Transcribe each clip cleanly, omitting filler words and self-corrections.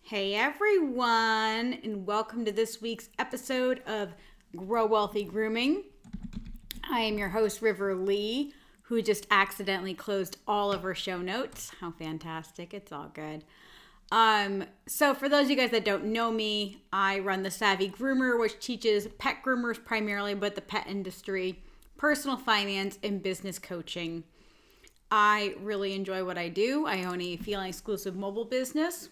Hey everyone, and welcome to this week's episode of Grow Wealthy Grooming. I am your host, River Lee, who just accidentally closed all of her show notes. How fantastic. It's all good. So for those of you guys that don't know me, I run the Savvy Groomer, which teaches pet groomers primarily, but the pet industry, personal finance, and business coaching. I really enjoy what I do. I own a feline exclusive mobile business.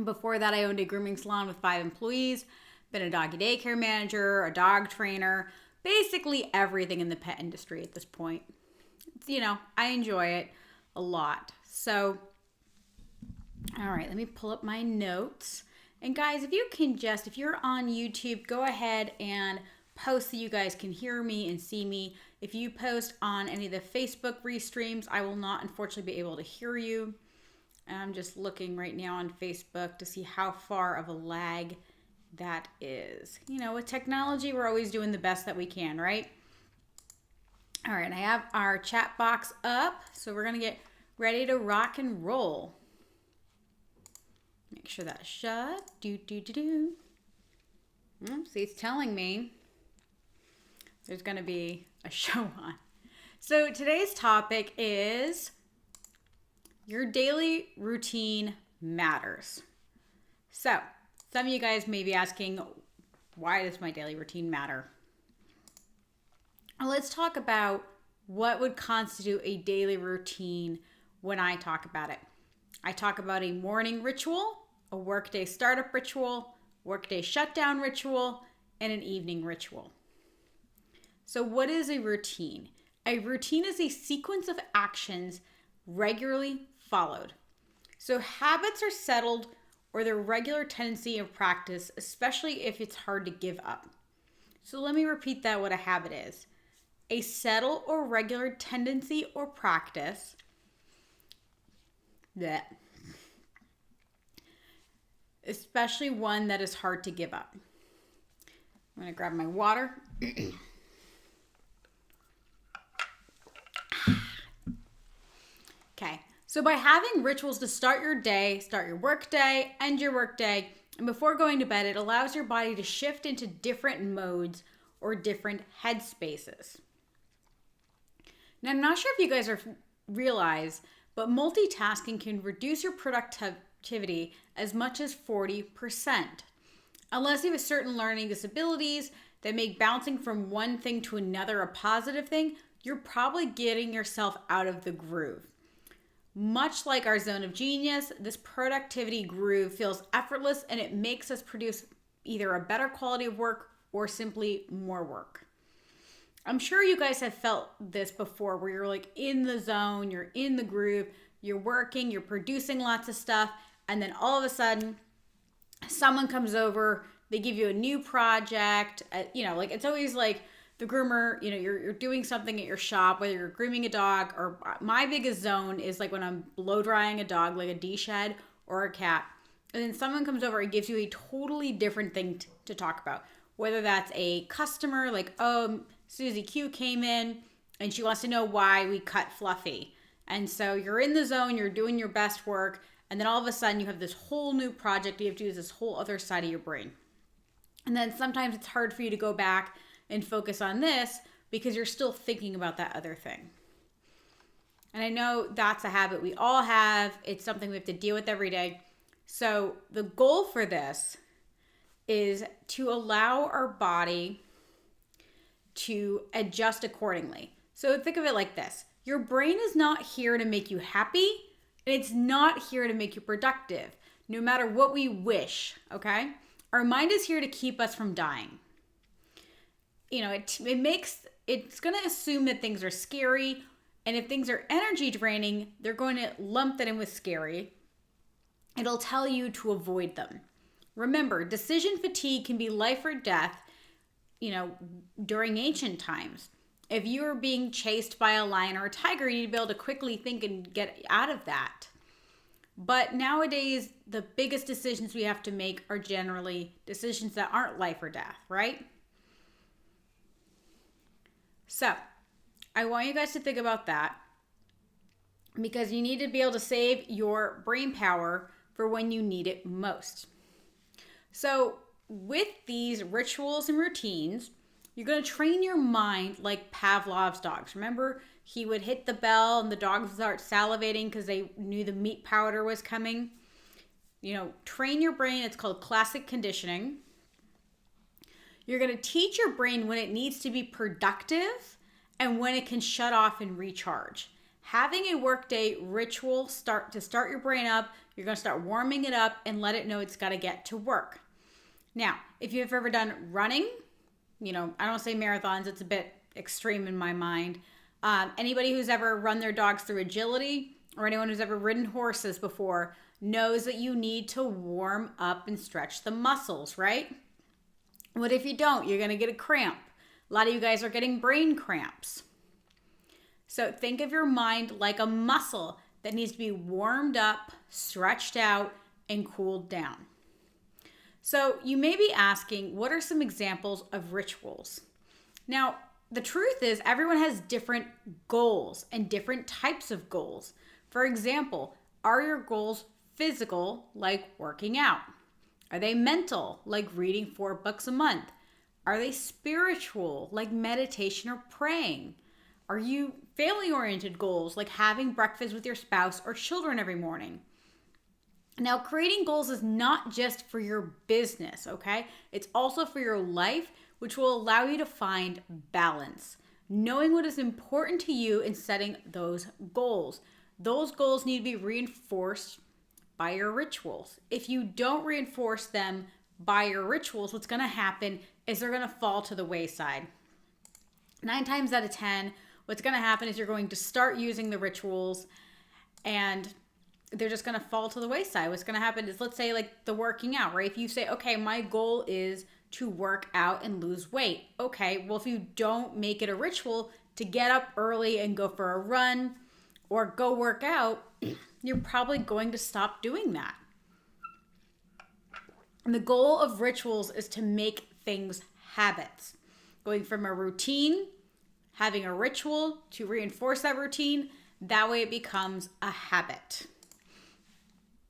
Before that, I owned a grooming salon with 5 employees, been a doggy daycare manager, a dog trainer, basically everything in the pet industry at this point. I enjoy it a lot. So, all right, let me pull up my notes. And guys, if you're on YouTube, go ahead and post so you guys can hear me and see me. If you post on any of the Facebook restreams, I will not unfortunately be able to hear you. I'm just looking right now on Facebook to see how far of a lag that is. With technology, we're always doing the best that we can, right? All right, I have our chat box up, so we're going to get ready to rock and roll. Make sure that's shut. See, it's telling me there's going to be a show on. So today's topic is your daily routine matters. So, some of you guys may be asking, why does my daily routine matter? Well, let's talk about what would constitute a daily routine when I talk about it. I talk about a morning ritual, a workday startup ritual, workday shutdown ritual, and an evening ritual. So, what is a routine? A routine is a sequence of actions regularly followed. So habits are settled or their regular tendency of practice, especially if it's hard to give up. So let me repeat that, what a habit is. A settled or regular tendency or practice that, especially one that is hard to give up. I'm going to grab my water. Okay, so by having rituals to start your day, start your work day, end your work day, and before going to bed, it allows your body to shift into different modes or different headspaces. Now, I'm not sure if you guys realize, but multitasking can reduce your productivity as much as 40%. Unless you have certain learning disabilities that make bouncing from one thing to another a positive thing, you're probably getting yourself out of the groove. Much like our zone of genius, this productivity groove feels effortless and it makes us produce either a better quality of work or simply more work. I'm sure you guys have felt this before where you're like in the zone, you're in the groove, you're working, you're producing lots of stuff, and then all of a sudden someone comes over, they give you a new project, it's always like the groomer, you're doing something at your shop, whether you're grooming a dog, or my biggest zone is like when I'm blow drying a dog, like a D-shed or a cat. And then someone comes over and gives you a totally different thing to talk about. Whether that's a customer, like, Susie Q came in and she wants to know why we cut Fluffy. And so you're in the zone, you're doing your best work, and then all of a sudden you have this whole new project you have to use this whole other side of your brain. And then sometimes it's hard for you to go back and focus on this because you're still thinking about that other thing. And I know that's a habit we all have. It's something we have to deal with every day. So the goal for this is to allow our body to adjust accordingly. So think of it like this. Your brain is not here to make you happy, and it's not here to make you productive, no matter what we wish, okay? Our mind is here to keep us from dying. It's going to assume that things are scary, and if things are energy draining, they're going to lump that in with scary. It'll tell you to avoid them. Remember, decision fatigue can be life or death, during ancient times. If you were being chased by a lion or a tiger, you need to be able to quickly think and get out of that. But nowadays, the biggest decisions we have to make are generally decisions that aren't life or death, right? So, I want you guys to think about that because you need to be able to save your brain power for when you need it most. So with these rituals and routines, you're going to train your mind like Pavlov's dogs. Remember, he would hit the bell and the dogs would start salivating because they knew the meat powder was coming. Train your brain. It's called classic conditioning. You're going to teach your brain when it needs to be productive and when it can shut off and recharge. Having a workday ritual to start your brain up, you're going to start warming it up and let it know it's got to get to work. Now, if you've ever done running, I don't say marathons, it's a bit extreme in my mind. Anybody who's ever run their dogs through agility or anyone who's ever ridden horses before knows that you need to warm up and stretch the muscles, right? What if you don't? You're going to get a cramp. A lot of you guys are getting brain cramps. So think of your mind like a muscle that needs to be warmed up, stretched out, and cooled down. So you may be asking, what are some examples of rituals? Now, the truth is everyone has different goals and different types of goals. For example, are your goals physical, like working out? Are they mental, like reading 4 books a month? Are they spiritual, like meditation or praying? Are you family-oriented goals, like having breakfast with your spouse or children every morning? Now, creating goals is not just for your business, okay? It's also for your life, which will allow you to find balance. Knowing what is important to you and setting those goals. Those goals need to be reinforced by your rituals. If you don't reinforce them by your rituals, what's going to happen is they're going to fall to the wayside. 9 times out of 10, what's going to happen is you're going to start using the rituals and they're just going to fall to the wayside. What's going to happen is, let's say like the working out, right? If you say, okay, my goal is to work out and lose weight. Okay, well, if you don't make it a ritual to get up early and go for a run or go work out, you're probably going to stop doing that. And the goal of rituals is to make things habits. Going from a routine, having a ritual to reinforce that routine, that way it becomes a habit.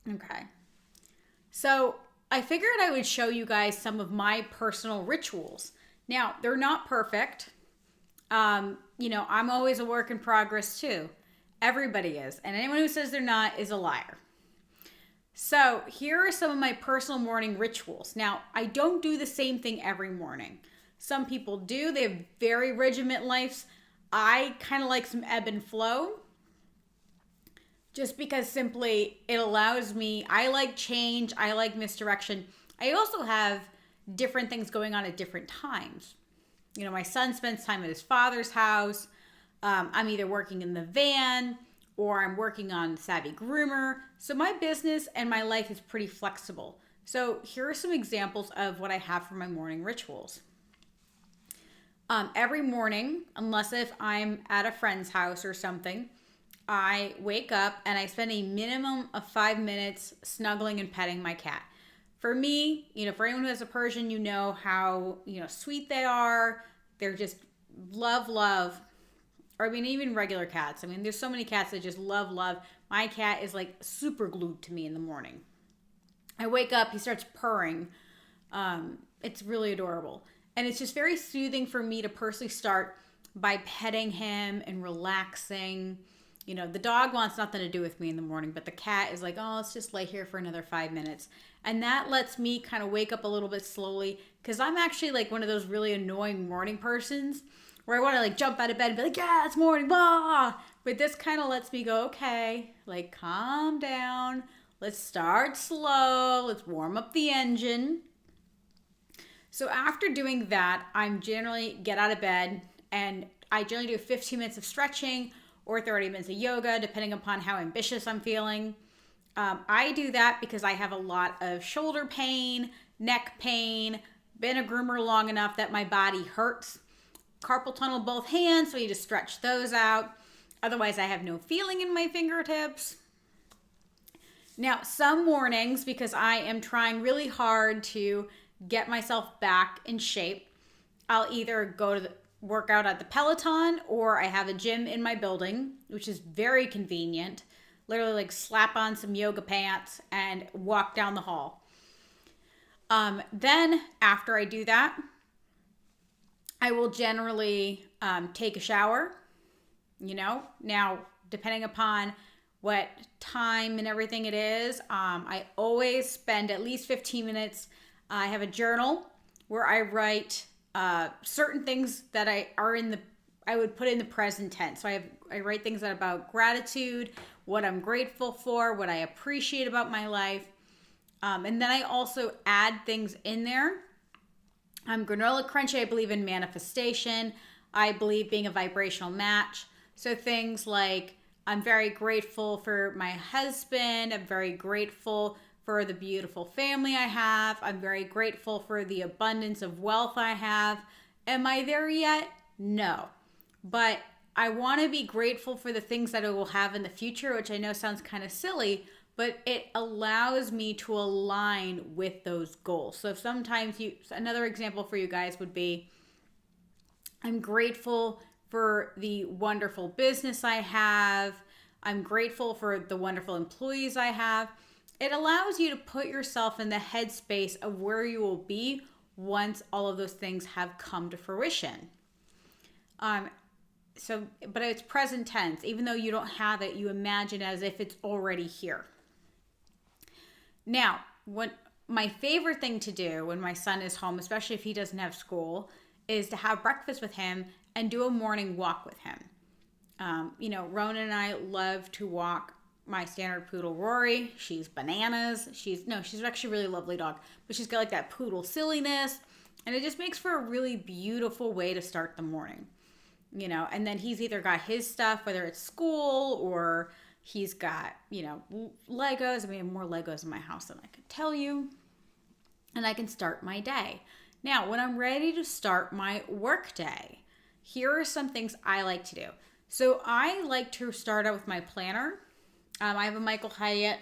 Okay. So I figured I would show you guys some of my personal rituals. Now, they're not perfect. I'm always a work in progress too. Everybody is. And anyone who says they're not is a liar. So here are some of my personal morning rituals. Now, I don't do the same thing every morning. Some people do. They have very regiment lives. I kind of like some ebb and flow. Just because simply it allows me, I like change, I like misdirection. I also have different things going on at different times. My son spends time at his father's house. I'm either working in the van or I'm working on Savvy Groomer. So my business and my life is pretty flexible. So here are some examples of what I have for my morning rituals. Every morning, unless if I'm at a friend's house or something, I wake up and I spend a minimum of 5 minutes snuggling and petting my cat. For me, for anyone who has a Persian, you know how, sweet they are. They're just love. Or even regular cats. There's so many cats that just love. My cat is like super glued to me in the morning. I wake up, he starts purring. It's really adorable. And it's just very soothing for me to personally start by petting him and relaxing. The dog wants nothing to do with me in the morning, but the cat is like, oh, let's just lay here for another 5 minutes. And that lets me kind of wake up a little bit slowly because I'm actually like one of those really annoying morning persons where I want to like jump out of bed and be like, yeah, it's morning, blah. But this kind of lets me go, okay, like calm down. Let's start slow. Let's warm up the engine. So after doing that, I'm generally get out of bed and I generally do 15 minutes of stretching or 30 minutes of yoga, depending upon how ambitious I'm feeling. I do that because I have a lot of shoulder pain, neck pain, been a groomer long enough that my body hurts. Carpal tunnel both hands, so you just stretch those out. Otherwise, I have no feeling in my fingertips. Now, some mornings, because I am trying really hard to get myself back in shape, I'll either go to the workout at the Peloton or I have a gym in my building, which is very convenient. literally like slap on some yoga pants and walk down the hall. Then after I do that, I will generally take a shower, Now, depending upon what time and everything it is, I always spend at least 15 minutes. I have a journal where I write certain things that I would put in the present tense. So I write things about gratitude, what I'm grateful for, what I appreciate about my life. And then I also add things in there. Granola Crunchy, I believe in manifestation. I believe being a vibrational match. So things like, I'm very grateful for my husband. I'm very grateful for the beautiful family I have. I'm very grateful for the abundance of wealth I have. Am I there yet? No. But I want to be grateful for the things that I will have in the future, which I know sounds kind of silly, but it allows me to align with those goals. So sometimes another example for you guys would be, I'm grateful for the wonderful business I have. I'm grateful for the wonderful employees I have. It allows you to put yourself in the headspace of where you will be once all of those things have come to fruition. But it's present tense. Even though you don't have it, you imagine as if it's already here. Now, my favorite thing to do when my son is home, especially if he doesn't have school, is to have breakfast with him and do a morning walk with him. Ronan and I love to walk my standard poodle, Rory. She's bananas. She's actually a really lovely dog, but she's got like that poodle silliness, and it just makes for a really beautiful way to start the morning. And then he's either got his stuff, whether it's school or he's got, Legos. I mean, I have more Legos in my house than I could tell you. And I can start my day. Now, when I'm ready to start my work day, here are some things I like to do. So I like to start out with my planner. I have a Michael Hyatt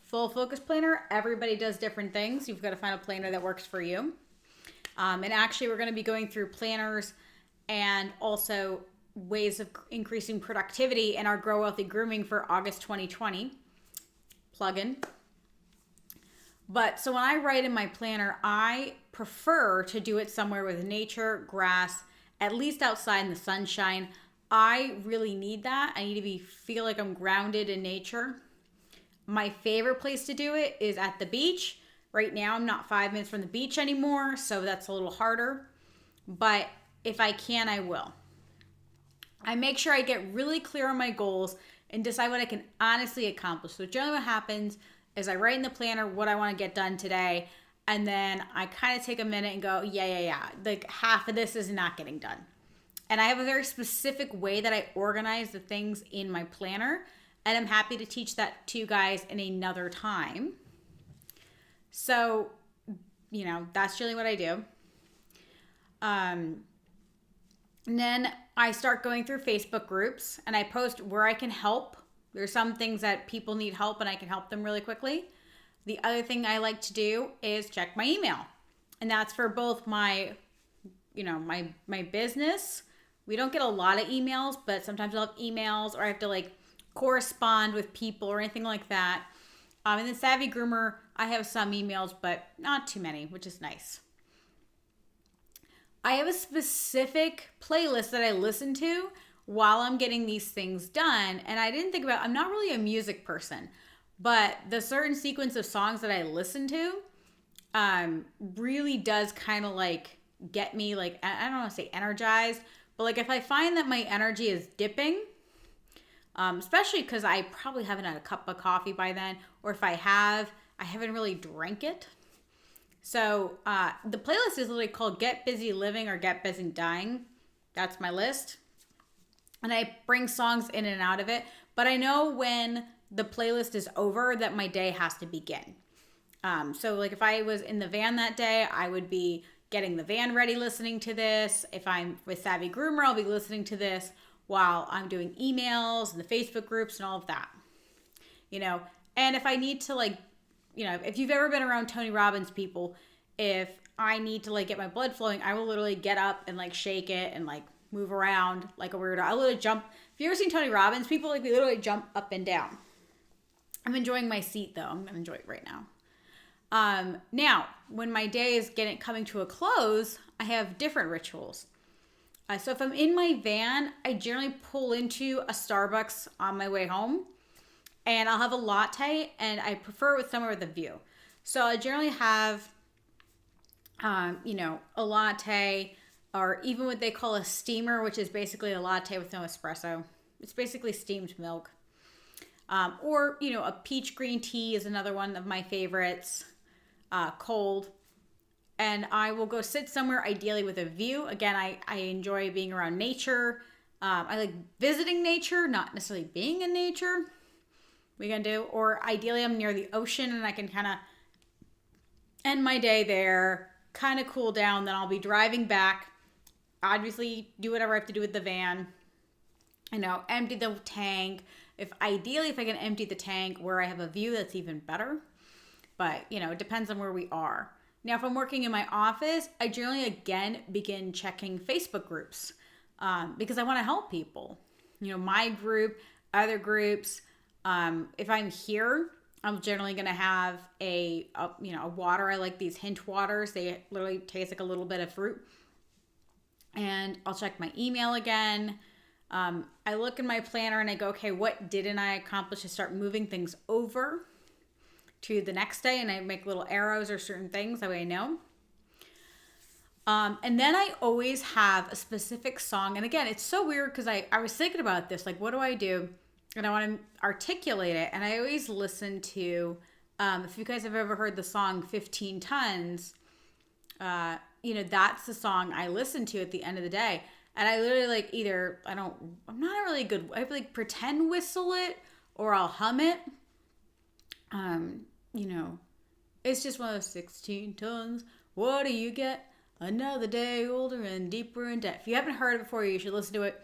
full focus planner. Everybody does different things. You've got to find a planner that works for you. And actually, we're going to be going through planners and also ways of increasing productivity in our Grow Wealthy Grooming for August 2020 plugin. But so when I write in my planner, I prefer to do it somewhere with nature, grass, at least outside in the sunshine. I really need that. I need to feel like I'm grounded in nature. My favorite place to do it is at the beach. Right now, I'm not 5 minutes from the beach anymore, so that's a little harder. But if I can, I will. I make sure I get really clear on my goals and decide what I can honestly accomplish. So generally what happens is I write in the planner what I want to get done today, and then I kind of take a minute and go, yeah. Like half of this is not getting done. And I have a very specific way that I organize the things in my planner, and I'm happy to teach that to you guys in another time. So, that's really what I do. And then I start going through Facebook groups and I post where I can help. There's some things that people need help and I can help them really quickly. The other thing I like to do is check my email. And that's for both my business. We don't get a lot of emails, but sometimes I'll have emails or I have to correspond with people or anything like that. And then Savvy Groomer, I have some emails, but not too many, which is nice. I have a specific playlist that I listen to while I'm getting these things done. And I didn't think about, I'm not really a music person, but the certain sequence of songs that I listen to really does kind of get me I don't want to say energized, but if I find that my energy is dipping, especially because I probably haven't had a cup of coffee by then, or if I haven't really drank it. So the playlist is literally called Get Busy Living or Get Busy Dying. That's my list. And I bring songs in and out of it. But I know when the playlist is over that my day has to begin. So if I was in the van that day, I would be getting the van ready listening to this. If I'm with Savvy Groomer, I'll be listening to this while I'm doing emails and the Facebook groups and all of that. And if I need to if you've ever been around Tony Robbins people, if I need to get my blood flowing, I will literally get up and shake it and move around like a weirdo. I literally jump. If you've ever seen Tony Robbins, people we literally jump up and down. I'm enjoying my seat though. I'm going to enjoy it right now. Now, when my day is coming to a close, I have different rituals. So if I'm in my van, I generally pull into a Starbucks on my way home, and I'll have a latte, and I prefer with somewhere with a view. So I generally have, a latte, or even what they call a steamer, which is basically a latte with no espresso. It's basically steamed milk. Or a peach green tea is another one of my favorites, cold. And I will go sit somewhere, ideally with a view. Again, I enjoy being around nature. I like visiting nature, not necessarily being in nature. We can do, or ideally I'm near the ocean and I can kind of end my day there, kind of cool down. Then I'll be driving back. Obviously, do whatever I have to do with the van. Empty the tank. If I can empty the tank where I have a view, that's even better. But, it depends on where we are. Now, if I'm working in my office, I generally, again, begin checking Facebook groups because I want to help people. My group, other groups. If I'm here, I'm generally going to have a water. I like these hint waters. They literally taste like a little bit of fruit. And I'll check my email again. I look in my planner and I go, okay, what didn't I accomplish to start moving things over to the next day, and I make little arrows or certain things, that way I know. And then I always have a specific song. And again, it's so weird because I was thinking about this, like, what do I do? And I want to articulate it. And I always listen to, if you guys have ever heard the song 15 Tons, that's the song I listen to at the end of the day. And I literally I'm not really good. I pretend whistle it or I'll hum it. It's just one of those 16 tons. What do you get? Another day older and deeper in debt. If you haven't heard it before, you should listen to it.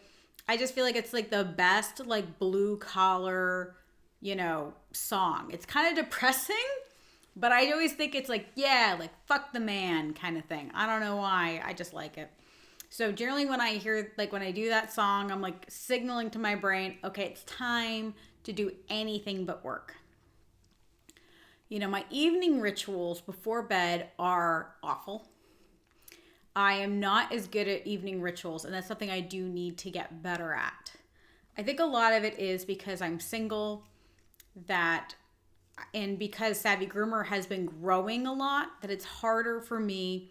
I just feel like it's like the best, like, blue collar, song. It's kind of depressing, but I always think it's like, yeah, like, fuck the man kind of thing. I don't know why. I just like it. So generally when I hear, when I do that song, I'm like signaling to my brain, okay, it's time to do anything but work. My evening rituals before bed are awful. I am not as good at evening rituals, and that's something I do need to get better at. I think a lot of it is because I'm single, and because Savvy Groomer has been growing a lot, that it's harder for me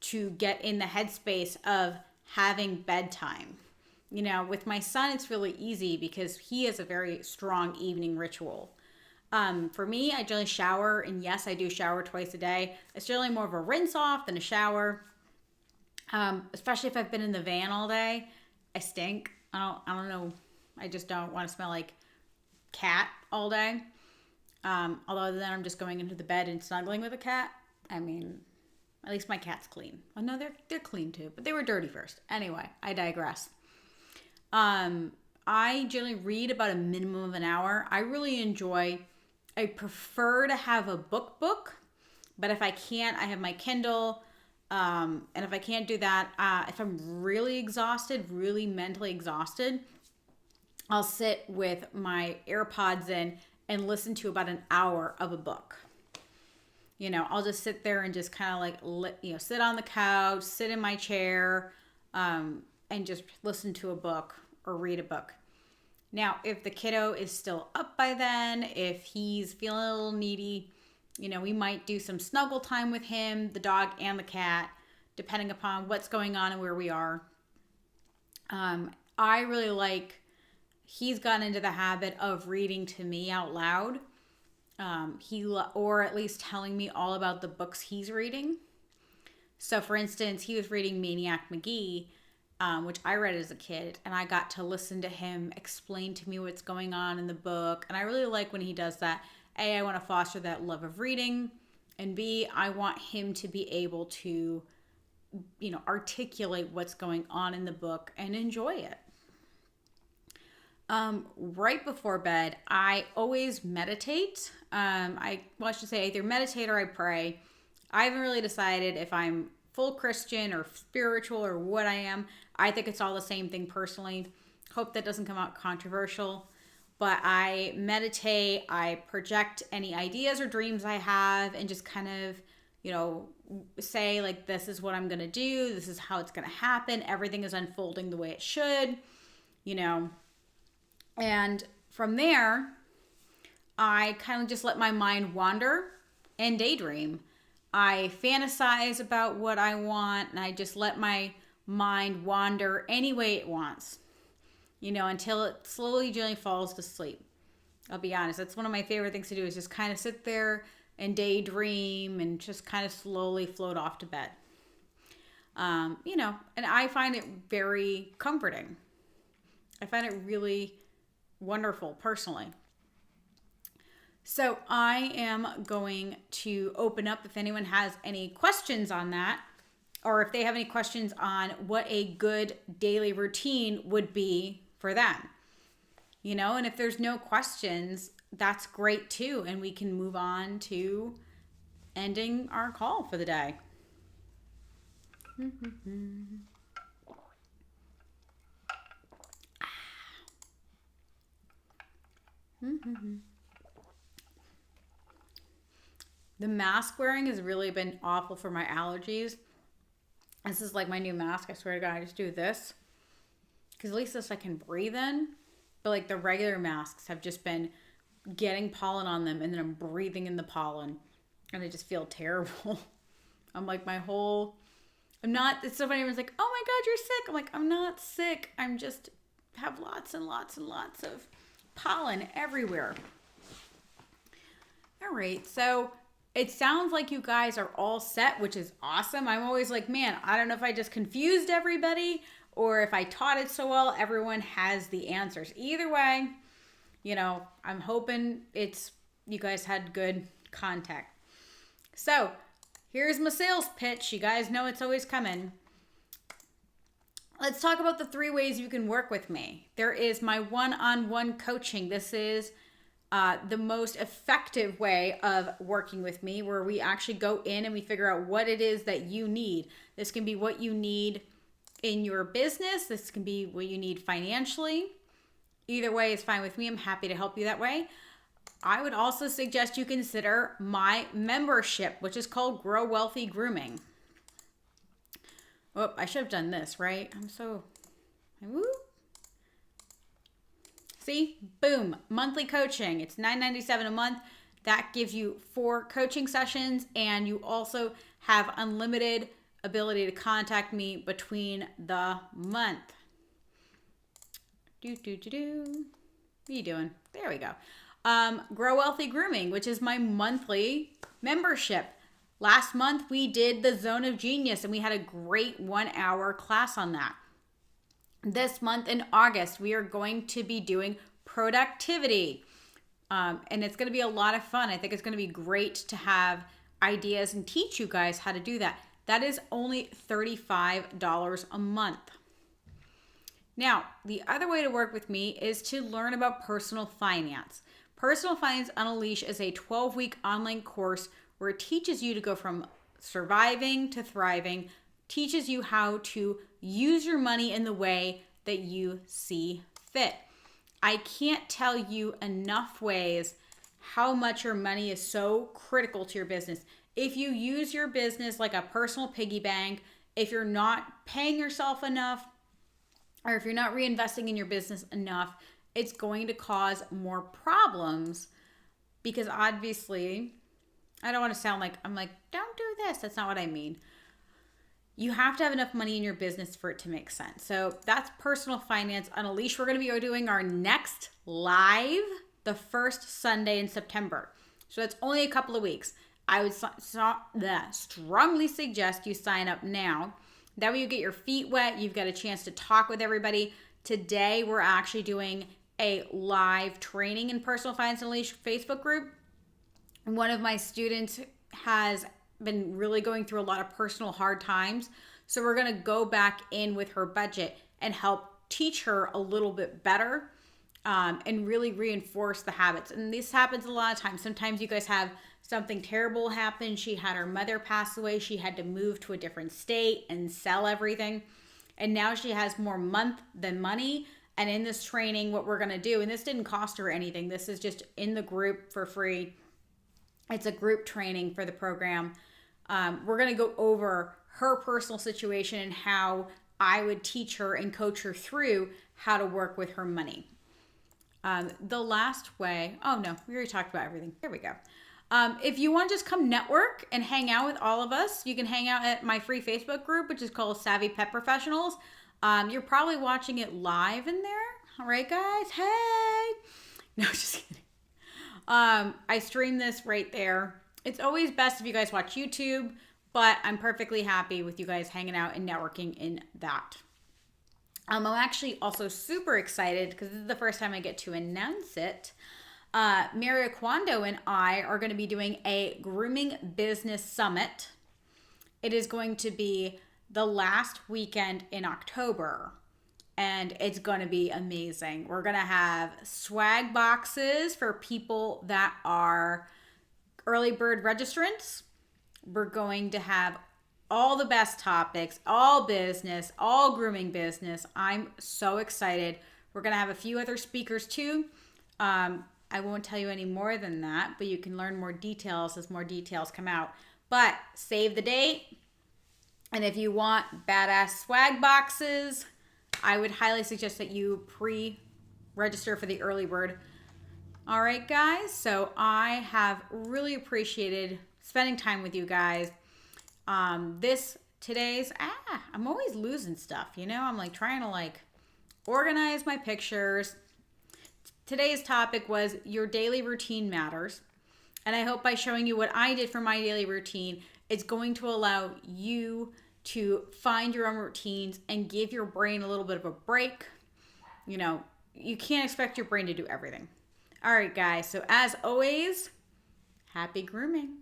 to get in the headspace of having bedtime. With my son, it's really easy because he has a very strong evening ritual. For me, I generally shower, and yes, I do shower twice a day. It's generally more of a rinse off than a shower. Especially if I've been in the van all day. I stink. I don't know. I just don't want to smell like cat all day. Although then I'm just going into the bed and snuggling with a cat. I mean, at least my cat's clean. Oh no, they're clean too, but they were dirty first. Anyway, I digress. I generally read about a minimum of an hour. I prefer to have a book, but if I can't, I have my Kindle. And if I can't do that, if I'm really exhausted, really mentally exhausted, I'll sit with my AirPods in and listen to about an hour of a book. I'll just sit there and just kind of sit on the couch, sit in my chair, and just listen to a book or read a book. Now, if the kiddo is still up by then, if he's feeling a little needy, we might do some snuggle time with him, the dog and the cat, depending upon what's going on and where we are. I really he's gotten into the habit of reading to me out loud. Or at least telling me all about the books he's reading. So for instance, he was reading Maniac McGee, which I read as a kid, and I got to listen to him explain to me what's going on in the book. And I really like when he does that. A, I want to foster that love of reading, and B, I want him to be able to, articulate what's going on in the book and enjoy it. Right before bed, I always meditate. I should say either meditate or I pray. I haven't really decided if I'm full Christian or spiritual or what I am. I think it's all the same thing personally. Hope that doesn't come out controversial. but I meditate, I project any ideas or dreams I have, and just kind of, say like, this is what I'm going to do. This is how it's going to happen. Everything is unfolding the way it should, and from there, I kind of just let my mind wander and daydream. I fantasize about what I want, and I just let my mind wander any way it wants, until it slowly, gently falls to sleep. I'll be honest, that's one of my favorite things to do, is just kind of sit there and daydream and just kind of slowly float off to bed. And I find it very comforting. I find it really wonderful personally. So I am going to open up if anyone has any questions on that, or if they have any questions on what a good daily routine would be for them. And if there's no questions, that's great too. And we can move on to ending our call for the day. The mask wearing has really been awful for my allergies. This is like my new mask. I swear to God, I just do this because at least this I can breathe in. But like the regular masks have just been getting pollen on them, and then I'm breathing in the pollen, and I just feel terrible. I'm like it's so funny. Everyone's like, oh my God, you're sick. I'm like, I'm not sick. I'm just have lots and lots and lots of pollen everywhere. All right. So it sounds like you guys are all set, which is awesome. I'm always like, man, I don't know if I just confused everybody or if I taught it so well, everyone has the answers. Either way, I'm hoping you guys had good contact. So here's my sales pitch. You guys know it's always coming. Let's talk about the 3 ways you can work with me. There is my one-on-one coaching. This is the most effective way of working with me, where we actually go in and we figure out what it is that you need. This can be what you need in your business. This can be what you need financially. Either way is fine with me. I'm happy to help you that way. I would also suggest you consider my membership, which is called Grow Wealthy Grooming. Oh, I should have done this, right? Woo. See, boom, monthly coaching. It's $9.97 a month. That gives you 4 coaching sessions, and you also have unlimited ability to contact me between the month. What are you doing? There we go. Grow Wealthy Grooming, which is my monthly membership. Last month we did the Zone of Genius, and we had a great 1-hour class on that. This month in August, we are going to be doing productivity. And it's going to be a lot of fun. I think it's going to be great to have ideas and teach you guys how to do that. That is only $35 a month. Now, the other way to work with me is to learn about personal finance. Personal Finance Unleashed is a 12-week online course where it teaches you to go from surviving to thriving, teaches you how to use your money in the way that you see fit. I can't tell you enough ways how much your money is so critical to your business. If you use your business like a personal piggy bank, if you're not paying yourself enough, or if you're not reinvesting in your business enough, it's going to cause more problems, because obviously, I don't want to sound like I'm like, don't do this. That's not what I mean. You have to have enough money in your business for it to make sense. So that's Personal Finance Unleashed. We're going to be doing our next live the first Sunday in September. So it's only a couple of weeks. I would strongly suggest you sign up now. That way you get your feet wet. You've got a chance to talk with everybody. Today, we're actually doing a live training in Personal Finance Unleashed Facebook group. One of my students has been really going through a lot of personal hard times. So we're going to go back in with her budget and help teach her a little bit better and really reinforce the habits. And this happens a lot of times. Sometimes you guys have something terrible happen. She had her mother pass away. She had to move to a different state and sell everything. And now she has more month than money. And in this training, what we're going to do, and this didn't cost her anything, this is just in the group for free. It's a group training for the program. We're going to go over her personal situation and how I would teach her and coach her through how to work with her money. The last way, oh no, we already talked about everything. Here we go. If you want to just come network and hang out with all of us, you can hang out at my free Facebook group, which is called Savvy Pet Professionals. You're probably watching it live in there. All right, guys. Hey. No, just kidding. I stream this right there. It's always best if you guys watch YouTube, but I'm perfectly happy with you guys hanging out and networking in that. I'm actually also super excited because this is the first time I get to announce it. Maria Kwando and I are going to be doing a grooming business summit. It is going to be the last weekend in October, and it's going to be amazing. We're going to have swag boxes for people that are early bird registrants. We're going to have all the best topics, all business, all grooming business. I'm so excited. We're going to have a few other speakers too. I won't tell you any more than that, but you can learn more details as more details come out. But save the date. And if you want badass swag boxes, I would highly suggest that you pre-register for the early bird. All right, guys. So I have really appreciated spending time with you guys. I'm always losing stuff, you know? I'm like trying to like organize my pictures. Today's topic was your daily routine matters. And I hope by showing you what I did for my daily routine, it's going to allow you to find your own routines and give your brain a little bit of a break. You know, you can't expect your brain to do everything. All right, guys. So as always, happy grooming.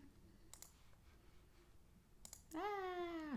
Ah.